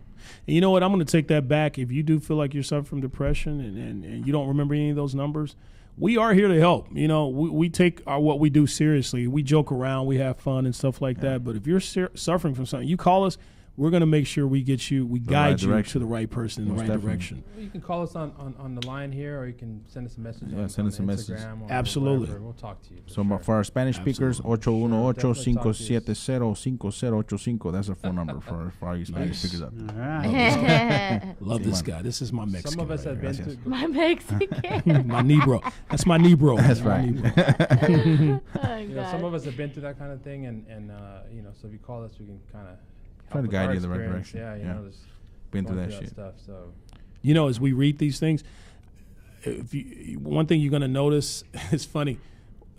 And you know what? I'm going to take that back. If you do feel like you're suffering from depression and you don't remember any of those numbers, we are here to help. You know, we take what we do seriously. We joke around, we have fun and stuff like that. But if you're suffering from something, you call us. We're going to make sure we get you, we guide you to the right person in the right direction. You can call us on the line here, or you can send us a message. Send us a message. Absolutely. We'll talk to you. So for our Spanish speakers, 818-570-5085. That's our phone number for our Spanish speakers out there. All right. Love this guy. This is my Mexican. Some of us have been to. My Mexican. my Negro. That's my Negro. That's my right. Negro. Oh, You know, God. some of us have been through that kind of thing, and you know, so if you call us, we can kind of Try to guide you in the right direction. Yeah, you know, just Been through going that shit. stuff. So You know, as we read these things, one thing you're going to notice, it's funny,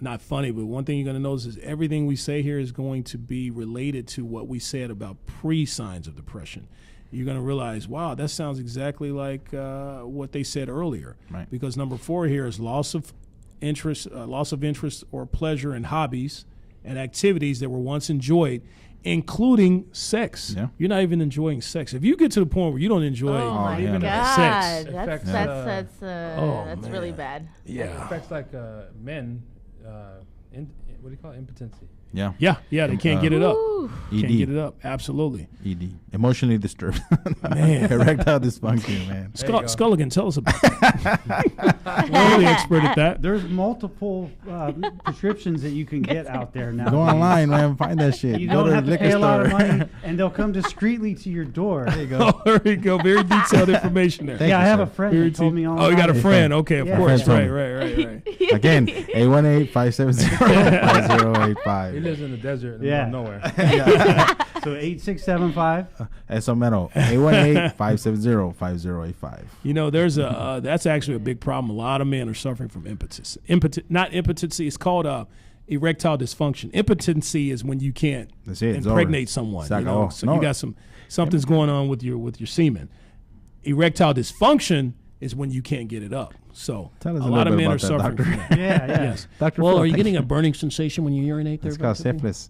not funny, but one thing you're going to notice is everything we say here is going to be related to what we said about pre-signs of depression. You're going to realize, wow, that sounds exactly like what they said earlier. Right. Because number 4 here is loss of interest or pleasure in hobbies and activities that were once enjoyed, including sex. Yeah. You're not even enjoying sex. If you get to the point where you don't enjoy Oh my yeah, God, sex, that's man. really bad. it affects like men. What do you call it? Impotency. Yeah. Yeah, they can't get it up. Ooh. ED. Can't get it up. Absolutely. ED. Emotionally disturbed. Man. Erectile dysfunction, man. There you go. Sculligan, tell us about that. We're really expert at that. There's multiple prescriptions that you can get out there now. Go online, man. Find that shit. You Go don't to have the to pay liquor a lot of store. money, and they'll come discreetly to your door. There you go. Oh, there you go. Very detailed information there. Thank Yeah, you, I have sir. a friend that told me all Oh, you got a about it. friend. Okay, of Yeah. course. Friend Right. Again, 818-570-5085. He lives in the desert in the Yeah. middle of nowhere. So 8675. Eso mero. 818-570-5085. You know, there's that's actually a big problem. A lot of men are suffering from impotence. Not impotency. It's called erectile dysfunction. Impotency is when you can't That's it. It's impregnate over. someone. It's You know? like, So no. you got something's going on with your semen. Erectile dysfunction is when you can't get it up. So Tell us a a lot little of bit men are about that, suffering doctor. from that. Yeah. Yes. Dr. Well, Phil, are you thank getting a burning sensation when you urinate there? It's called Dr. Phil? syphilis.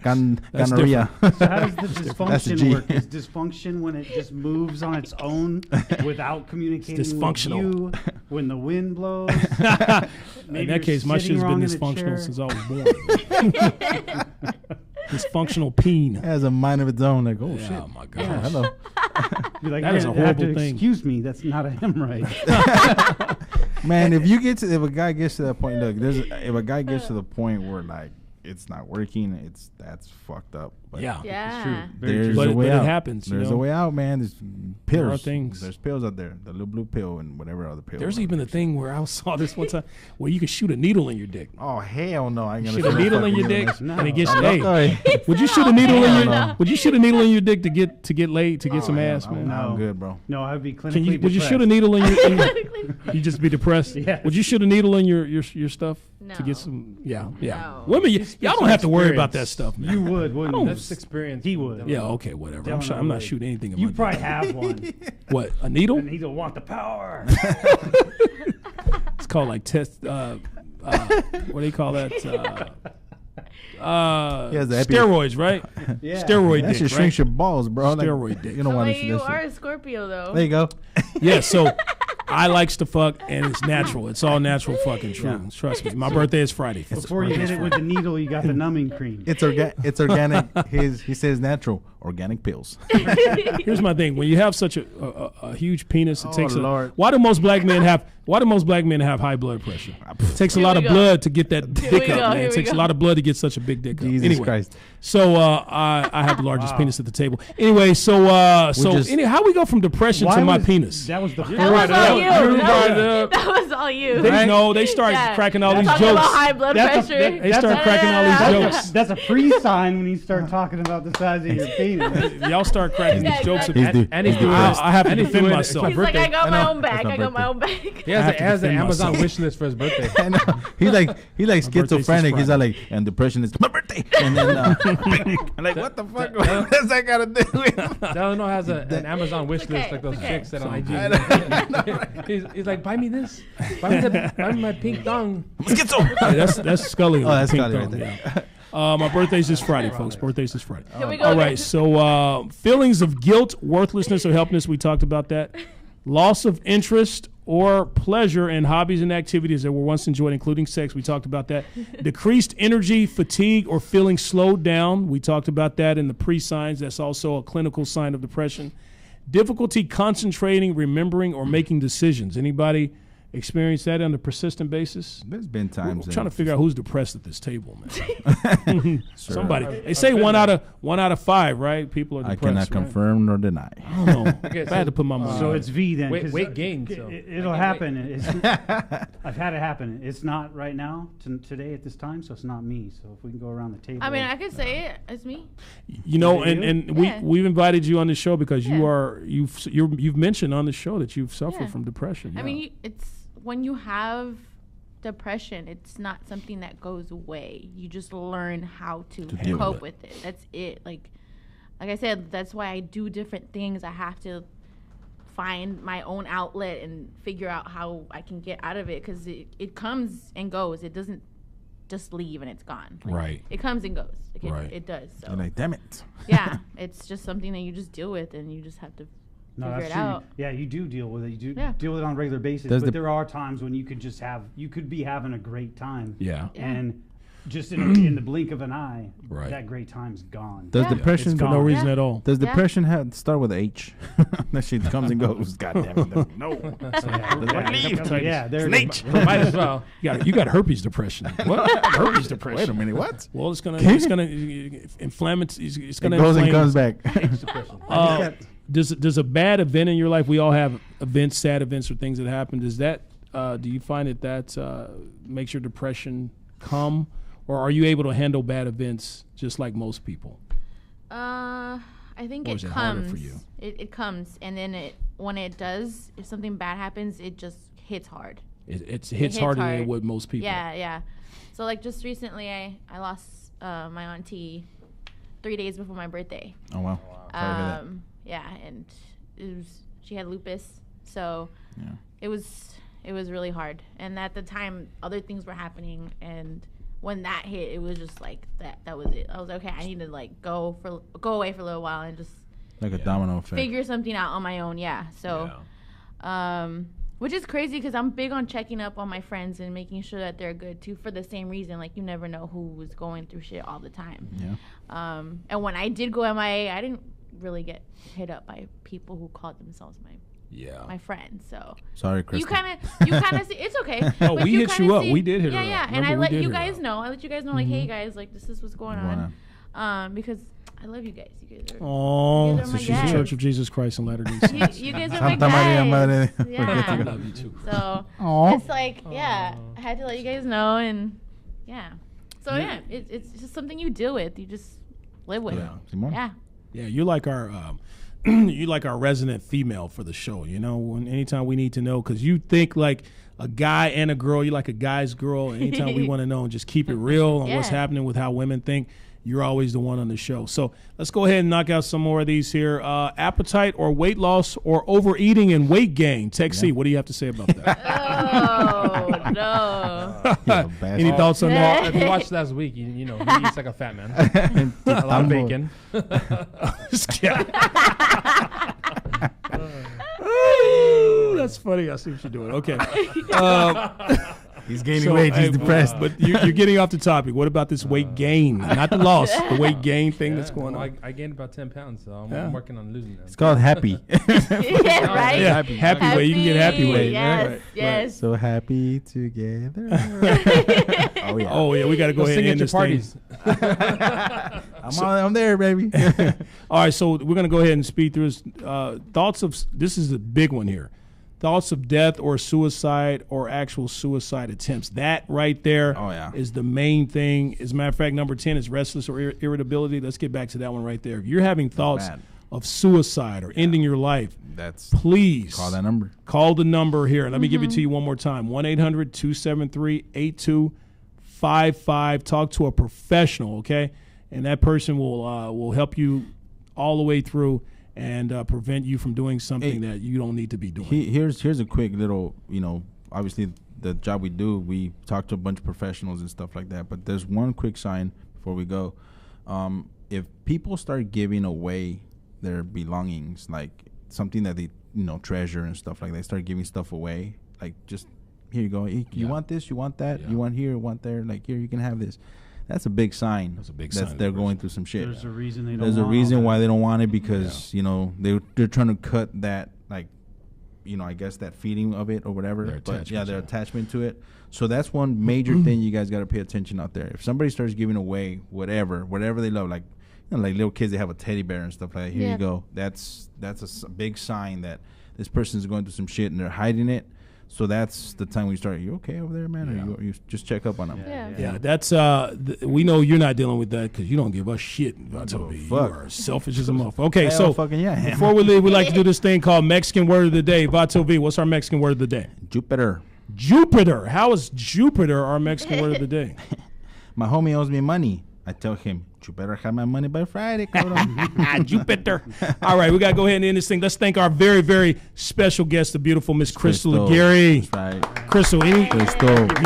Gonorrhea. So how does the That's a G. dysfunction work? Is dysfunction when it just moves on its own without communicating dysfunctional. with you when the wind blows? In Maybe that you're case, my sitting shit's been wrong in a dysfunctional chair. since I was born. Dysfunctional peen. It has a mind of its own. Like, oh, shit. Oh my gosh. Yeah, hello. Be like, That is a "You have to horrible thing." Excuse me, that's not a hemorrhoid. Man, if a guy gets to that point, look, if a guy gets to the point where like it's not working, that's fucked up. But Yeah. Yeah. there's But a way it out. happens, you There's know? a way out, man. There's There are pills. things. There's pills out there. The little blue pill and whatever other pill. There's even a thing where I saw this one time where you could shoot a needle in your dick. Oh hell no! I ain't gonna Shoot a shoot needle in your fucking dick, needle and it gets in hey. my- Would you shoot a needle in Hell your? no. Would you shoot a needle in your dick to get laid to get Oh, some hell ass, no. man? No. I'm good, bro. No, I would be clinically Can you? Would you shoot a depressed. needle in your? You just be depressed. Yes. Would you shoot a needle in your stuff to No. get some? Yeah. No. Women, y'all don't have to worry about that experience. stuff, man. You would, wouldn't I you? don't- That's experience. He would. Yeah. Okay. Whatever. Dylan, I'm I not would. shooting anything in You my probably dick. have one. What? A needle? And he'll want the power. It's called like test. What do you call that? has the epi- Steroids, right? Yeah. Steroid That dick, shit right? shrinks your balls, bro. Steroid dick. You don't Oh, want to wait, see you that are shit. a Scorpio, though. There you go. Yeah, so I likes to fuck, and it's natural. It's all natural fucking true. Trust me. My birthday is Friday. folks. Before you hit it with the needle, you got the numbing cream. It's It's organic. He says natural. Organic pills. Here's my thing: when you have such a huge penis, it Oh, takes Lord. Why do most black men have high blood pressure? It takes a lot of we go. blood to get that Here dick we up, go, man. here It we takes a go. lot of blood to get such a big dick up. Jesus Anyway, Christ. so I have the largest penis at the table. Anyway, so just- how we go from depression to my penis? That was the That was all you. You brought it up. That was all you. They start Yeah. cracking all these Talking about jokes. high blood That's a- pressure. They start cracking all these jokes. That's a pre-sign when you start talking about the size of your penis. mean it. Y'all start cracking these jokes. He's the- And he's doing I this. have to and he's defend doing it. myself. It's my He's like, I birthday. got my know. own bag. It's my I got my own bag. He I have has to an defend Amazon myself. wish list for his birthday. I know. He's like birthday's schizophrenic. this He's all like, and depression is my birthday. And then I'm like, what the fuck? What does that got to do with? Delano has an Amazon wish It's list okay, like those it's okay. chicks that on IG. He's like, buy me this. Buy me my pink thong. Schizo. Hey, that's Scully. Oh, that's Pink Scully right thong, there. yeah. My birthday's this Friday, folks. Birthday's this Friday. Here we go. All right, so feelings of guilt, worthlessness, or helplessness, we talked about that. Loss of interest or pleasure in hobbies and activities that were once enjoyed, including sex, we talked about that. Decreased energy, fatigue, or feeling slowed down, we talked about that in the pre-signs. That's also a clinical sign of depression. Difficulty concentrating, remembering, or making decisions. Anybody experience that on a persistent basis? There's been We're times. trying to figure out who's depressed at this table, man. Somebody. They say one out of 5, right? People are I depressed. cannot right? confirm nor deny. I don't know. Okay, I had to put my money. So on it's V then. 'cause Weight gain. So It'll happen. I've had it happen. It's not right now, today at this time, so it's not me. So if we can go around the table. I mean, I could say it. It's me. You know, Is it and you? Yeah. we've invited you on the show because Yeah. you've mentioned on the show that you've suffered Yeah. from depression. I yeah. mean, it's when you have depression, it's not something that goes away. You just learn how to deal cope with with it. That's it. Like I said, that's why I do different things. I have to find my own outlet and figure out how I can get out of it because it comes and goes. It doesn't just leave and it's gone. Like, Right. It comes and goes. Like, Right. It does. So You're like, damn it. yeah, it's just something that you just deal with and you just have to No, figure that's it true. out. Yeah, you do deal with it. You do Yeah. deal with it on a regular basis. Does But the- there are times when you could be having a great time. Yeah. And just in the blink of an eye, Right. that great time's gone. Does Yeah. depression For no gone. reason Yeah. at all. Does Yeah. depression start with H? That shit comes and goes. God damn it. No. Yeah, there's might as well. You got herpes depression. What? Herpes depression. Wait a minute. What? Well, it's gonna inflame it. It's It gonna goes and inflame. comes back. Does a bad event in your life? We all have events, sad events, or things that happen. Does that? Do you find that makes your depression come, or are you able to handle bad events just like most people? I think Or it is it harder comes. for you? It comes, and then when it does, if something bad happens, it just hits hard. It hits hits harder than hard. it would most people. Yeah, yeah. So like just recently, I lost my auntie 3 days before my birthday. Oh, wow. Sorry to hear that. Yeah, and she had lupus, so Yeah. it was really hard. And at the time, other things were happening, and when that hit, it was just like that was it. I was like, okay, I need to like go away for a little while and just Like a domino effect. figure something out on my own. Yeah. So, which is crazy because I'm big on checking up on my friends and making sure that they're good too. For the same reason, like you never know who was going through shit all the time. Yeah. And when I did go MIA, I didn't really get hit up by people who called themselves my friends. So Sorry, Cristal. you kind of see it's okay. Oh, but we hit kinda you up. see- We did hit her yeah, up. yeah. And Remember, I we let did you hit her guys up. know. I let you guys know, like, hey guys, like this is what's going on. Because I love you guys. You guys are. Oh, You guys are so my she's the guys. Church of Jesus Christ in Latter-day You, Saints. you guys are my Santa Maria guys. Madre. Yeah. I love you too. So Aw. it's like, yeah, I had to let you guys know, and yeah. So yeah, it's just something you deal with. You just live with. Yeah. Simone? Yeah. Yeah, you're like our you like our resident female for the show. You know, when anytime we need to know, because you think like a guy and a girl, you like a guy's girl. Anytime we want to know and just keep it real on what's Yeah. happening with how women think, you're always the one on the show. So let's go ahead and knock out some more of these here. Appetite or weight loss or overeating and weight gain. Tech C, what do you have to say about that? Oh no. Yeah, bastard. Any thoughts on Well, that? if you watched last week, you know he eats like a fat man. A lot of Tambo. bacon. Ooh, that's funny. I see what you're doing. Okay. He's gaining So, weight. He's hey, depressed. But you're getting off the topic. What about this weight gain? Not the loss, the weight gain thing that's going Well, on. I gained about 10 pounds, so I'm Yeah. working on losing them. It's called happy. Yeah, right. Yeah, happy weight. You can get happy weight. Yes, Right, yes. So happy together. Oh yeah. Oh yeah, we got to go Go ahead sing and at end your this parties. I'm there, baby. All right, so we're gonna go ahead and speed through this. Thoughts of this is the big one here. thoughts of death or suicide or actual suicide attempts. That right there is the main thing. As a matter of fact, number 10 is restless or irritability. Let's get back to that one right there. If you're having thoughts of suicide or ending your life, please call that number. Call the number here. Let me give it to you one more time. 1-800-273-8255. Talk to a professional, okay? And that person will help you all the way through and prevent you from doing something that you don't need to be doing. Here's a quick little, obviously the job we do, we talk to a bunch of professionals and stuff like that, but there's one quick sign before we go. If people start giving away their belongings, like something that they treasure and stuff like that, they start giving stuff away, like just here you go, you want this, you want that, you want here, you want there, like here you can have this. That's a big sign. That's a big sign. They're going through some shit. There's a reason they don't. There's a reason why they don't want it, because they're trying to cut that, like, I guess that feeding of it or whatever. Their attachment to it. So that's one major thing you guys got to pay attention out there. If somebody starts giving away whatever they love, like like little kids, they have a teddy bear and stuff like that. Here you go. That's a big sign that this person's going through some shit and they're hiding it. So that's the time we start. You okay over there, man? Or you just check up on them. Yeah, that's we know you're not dealing with that because you don't give us shit. You are selfish as a motherfucker. Okay, so before we leave, we like to do this thing called Mexican Word of the Day. Vato V, what's our Mexican Word of the Day? Jupiter. How is Jupiter our Mexican Word of the Day? My homie owes me money. I tell him, you better have my money by Friday, cabrón. Jupiter. All right, we got to go ahead and end this thing. Let's thank our very, very special guest, the beautiful Miss Cristal Aguirre. That's right. Cristal, you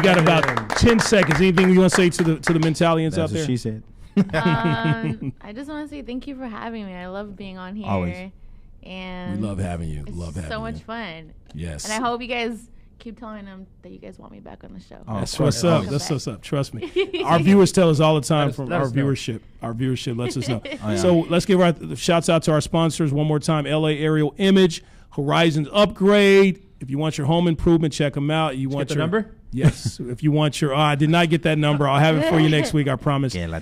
got about 10 seconds. Anything you want to say to the Mentalians out there? That's what she said. I just want to say thank you for having me. I love being on here. Always. And we love having you. It's so much fun. Yes. And I hope you guys keep telling them that you guys want me back on the show. That's what's up. That's what's up. Trust me. Our viewers tell us all the time from our viewership. Our viewership lets us know. So let's give our shouts out to our sponsors one more time. LA Aerial Image, Horizons Upgrade. If you want your home improvement, check them out. You want your number? Yes. If you want your, I did not get that number. I'll have it for you next week, I promise. And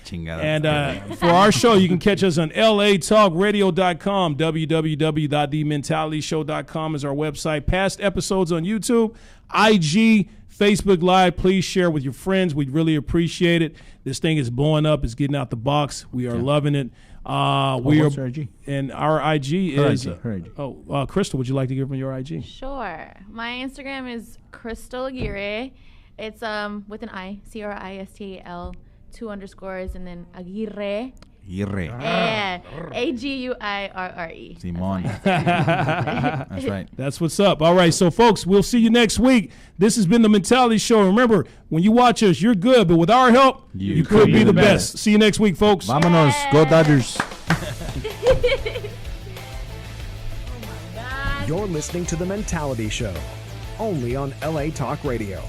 for our show, you can catch us on latalkradio.com. www.thementalityshow.com is our website. Past episodes on YouTube, IG, Facebook Live. Please share with your friends. We'd really appreciate it. This thing is blowing up. It's getting out the box. We are loving it. What's your IG? And our IG is her IG. Cristal, would you like to give them your IG? Sure. My Instagram is Cristal Aguirre. It's with an I, Cristal, 2 underscores, and then Aguirre. Yeah, Aguirre. Simon. That's right. That's what's up. All right, so folks, we'll see you next week. This has been the Mentality Show. Remember, when you watch us, you're good, but with our help, you could be the best. See you next week, folks. Vámonos. Go Dodgers. You're listening to The Mentality Show, only on LA Talk Radio.